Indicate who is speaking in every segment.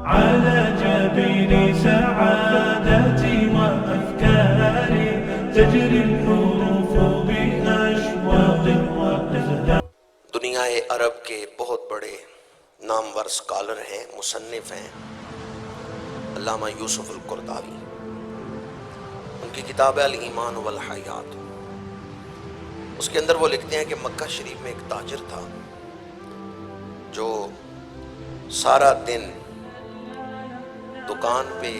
Speaker 1: على جبين سعادتي وأفكاري تجري الحروف بأشواق وأزهار.
Speaker 2: دنیا عرب کے بہت بڑے نامور اسکالر ہیں، مصنف ہیں، علامہ یوسف القرضاوی. ان کی کتاب ہے الایمان والحیات. اس کے اندر وہ لکھتے ہیں کہ مکہ شریف میں ایک تاجر تھا جو سارا دن دکان پہ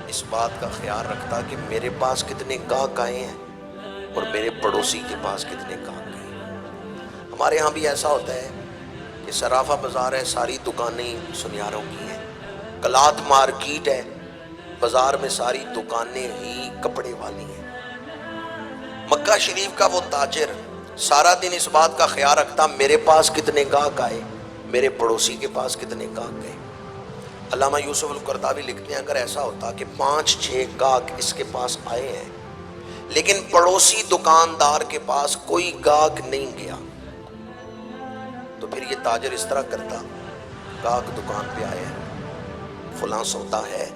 Speaker 2: اس بات کا خیال رکھتا کہ میرے پاس کتنے گاہک آئے ہیں اور میرے پڑوسی کے پاس کتنے گاہک آئے ہیں. ہمارے ہاں بھی ایسا ہوتا ہے کہ صرافہ بازار ہے، ساری دکانیں سنیاروں کی ہیں. کلات مارکیٹ ہے، بازار میں ساری دکانیں ہی کپڑے والی ہیں. مکہ شریف کا وہ تاجر سارا دن اس بات کا خیال رکھتا میرے پاس کتنے گاہک آئے، میرے پڑوسی کے پاس کتنے گاہک گئے. علامہ یوسف القرضاوی لکھتے ہیں اگر ایسا ہوتا کہ 5-6 گاہک اس کے پاس آئے ہیں لیکن پڑوسی دکاندار کے پاس کوئی گاہک نہیں گیا تو پھر یہ تاجر اس طرح کرتا، گاہک دکان پہ آئے ہیں، فلاں سودا ہے.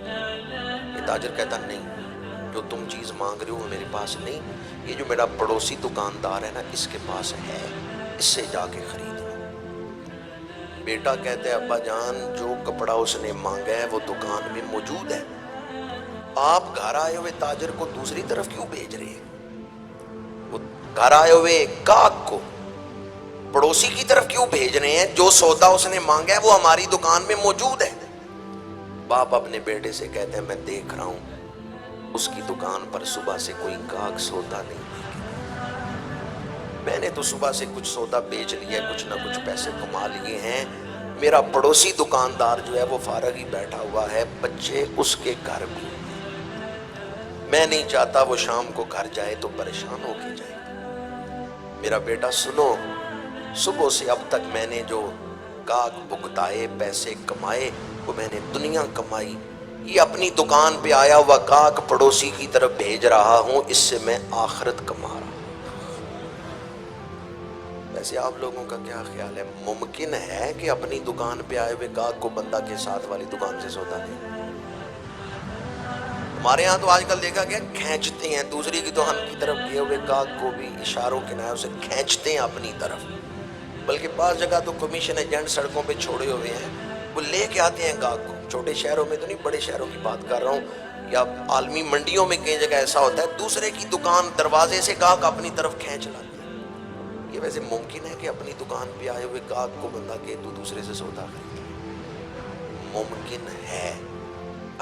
Speaker 2: یہ تاجر کہتا نہیں، جو تم چیز مانگ رہے ہو میرے پاس نہیں، یہ جو میرا پڑوسی دکاندار ہے نا اس کے پاس ہے، اس سے جا کے خرید. بیٹا کہتے ہیں ابا جان جو کپڑا اس نے مانگا ہے وہ دکان میں موجود ہے، آپ گھر آئے ہوئے تاجر کو دوسری طرف کیوں بھیج رہے ہیں؟ وہ گھر آئے ہوئے گاہک کو پڑوسی کی طرف کیوں بھیج رہے ہیں؟ جو سودا اس نے مانگا ہے وہ ہماری دکان میں موجود ہے. باپ اپنے بیٹے سے کہتے ہیں میں دیکھ رہا ہوں اس کی دکان پر صبح سے کوئی گاہک سودا نہیں لے کے، میں نے تو صبح سے کچھ سودا بیچ لیا ہے، کچھ نہ کچھ پیسے کما لیے ہیں. میرا پڑوسی دکاندار جو ہے وہ فارغ ہی بیٹھا ہوا ہے، بچے اس کے گھر بھی ہیں، میں نہیں چاہتا وہ شام کو گھر جائے تو پریشان ہو کے جائے. میرا بیٹا سنو، صبح سے اب تک میں نے جو گاہک بھگتائے، پیسے کمائے، وہ میں نے دنیا کمائی. یہ اپنی دکان پہ آیا ہوا گاہک پڑوسی کی طرف بھیج رہا ہوں، اس سے میں آخرت کما رہا ہوں. ویسے آپ لوگوں کا کیا خیال ہے، ممکن ہے کہ اپنی دکان پہ آئے ہوئے گاہک کو بندہ کے ساتھ والی دکان سے سودا دے؟ ہمارے ہاں تو آج کل دیکھا گیا کھینچتے ہیں، دوسری کی دکان کی طرف گئے ہوئے گاہک کو بھی اشاروں کے نائوں سے کھینچتے ہیں اپنی طرف. بلکہ بعض جگہ تو کمیشن ایجنٹ سڑکوں پہ چھوڑے ہوئے ہیں، وہ لے کے آتے ہیں گاہک کو. چھوٹے شہروں میں تو نہیں، بڑے شہروں کی بات کر رہا ہوں، یا عالمی منڈیوں میں کئی جگہ ایسا ہوتا ہے دوسرے کی دکان دروازے سے گاہک اپنی طرف کھینچ لاتے ہیں. یہ ویسے ممکن ہے کہ اپنی دکان پہ آئے ہوئے گاہک کو بندہ کہ تو دوسرے سے سودا خرید؟ ممکن ہے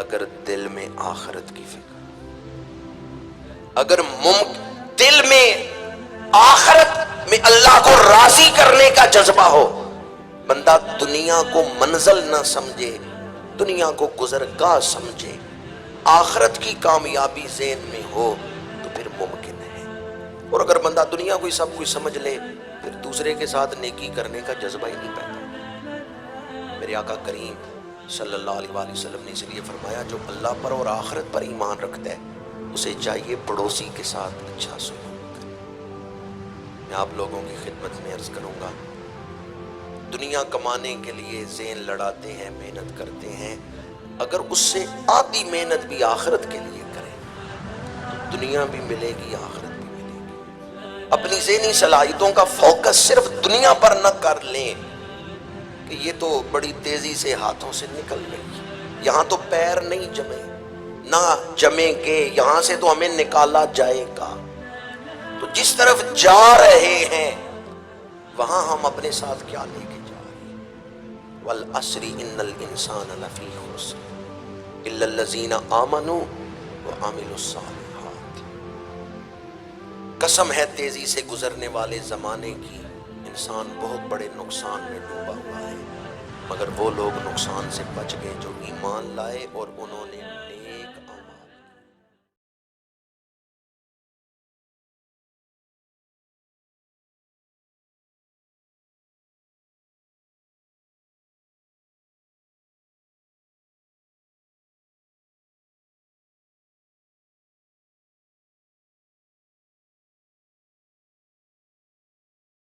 Speaker 2: اگر دل میں آخرت کی فکر، اگر دل میں آخرت میں اللہ کو راضی کرنے کا جذبہ ہو، بندہ دنیا کو منزل نہ سمجھے، دنیا کو گزرگاہ سمجھے، آخرت کی کامیابی ذہن میں ہو تو پھر ممکن ہے. اور اگر بندہ دنیا کو ہی سب کچھ سمجھ لے پھر دوسرے کے ساتھ نیکی کرنے کا جذبہ ہی نہیں پیدا. میرے آقا کریم صلی اللہ علیہ وآلہ وسلم نے اس لیے فرمایا جو اللہ پر اور آخرت پر ایمان رکھتا ہے اسے چاہیے پڑوسی کے ساتھ اچھا سلوک کرے. میں آپ لوگوں کی خدمت میں عرض کروں گا، دنیا کمانے کے لیے ذہن لڑاتے ہیں، محنت کرتے ہیں، اگر اس سے آدھی محنت بھی آخرت کے لیے کریں تو دنیا بھی ملے گی، آخرت بھی ملے گی. اپنی ذہنی صلاحیتوں کا فوکس صرف دنیا پر نہ کر لیں کہ یہ تو بڑی تیزی سے ہاتھوں سے نکل گئی، یہاں تو پیر نہیں جمے، نہ جمیں گے، یہاں سے تو ہمیں نکالا جائے گا. تو جس طرف جا رہے ہیں وہاں ہم اپنے ساتھ کیا لے کے جا رہے ہیں؟ والعصر ان الانسان لفی خسر الا الذین آمنوا وعملوا الصالحات. قسم ہے تیزی سے گزرنے والے زمانے کی، انسان بہت بڑے نقصان میں ڈوبا ہوا ہے، مگر وہ لوگ نقصان سے بچ گئے جو ایمان لائے اور انہوں نے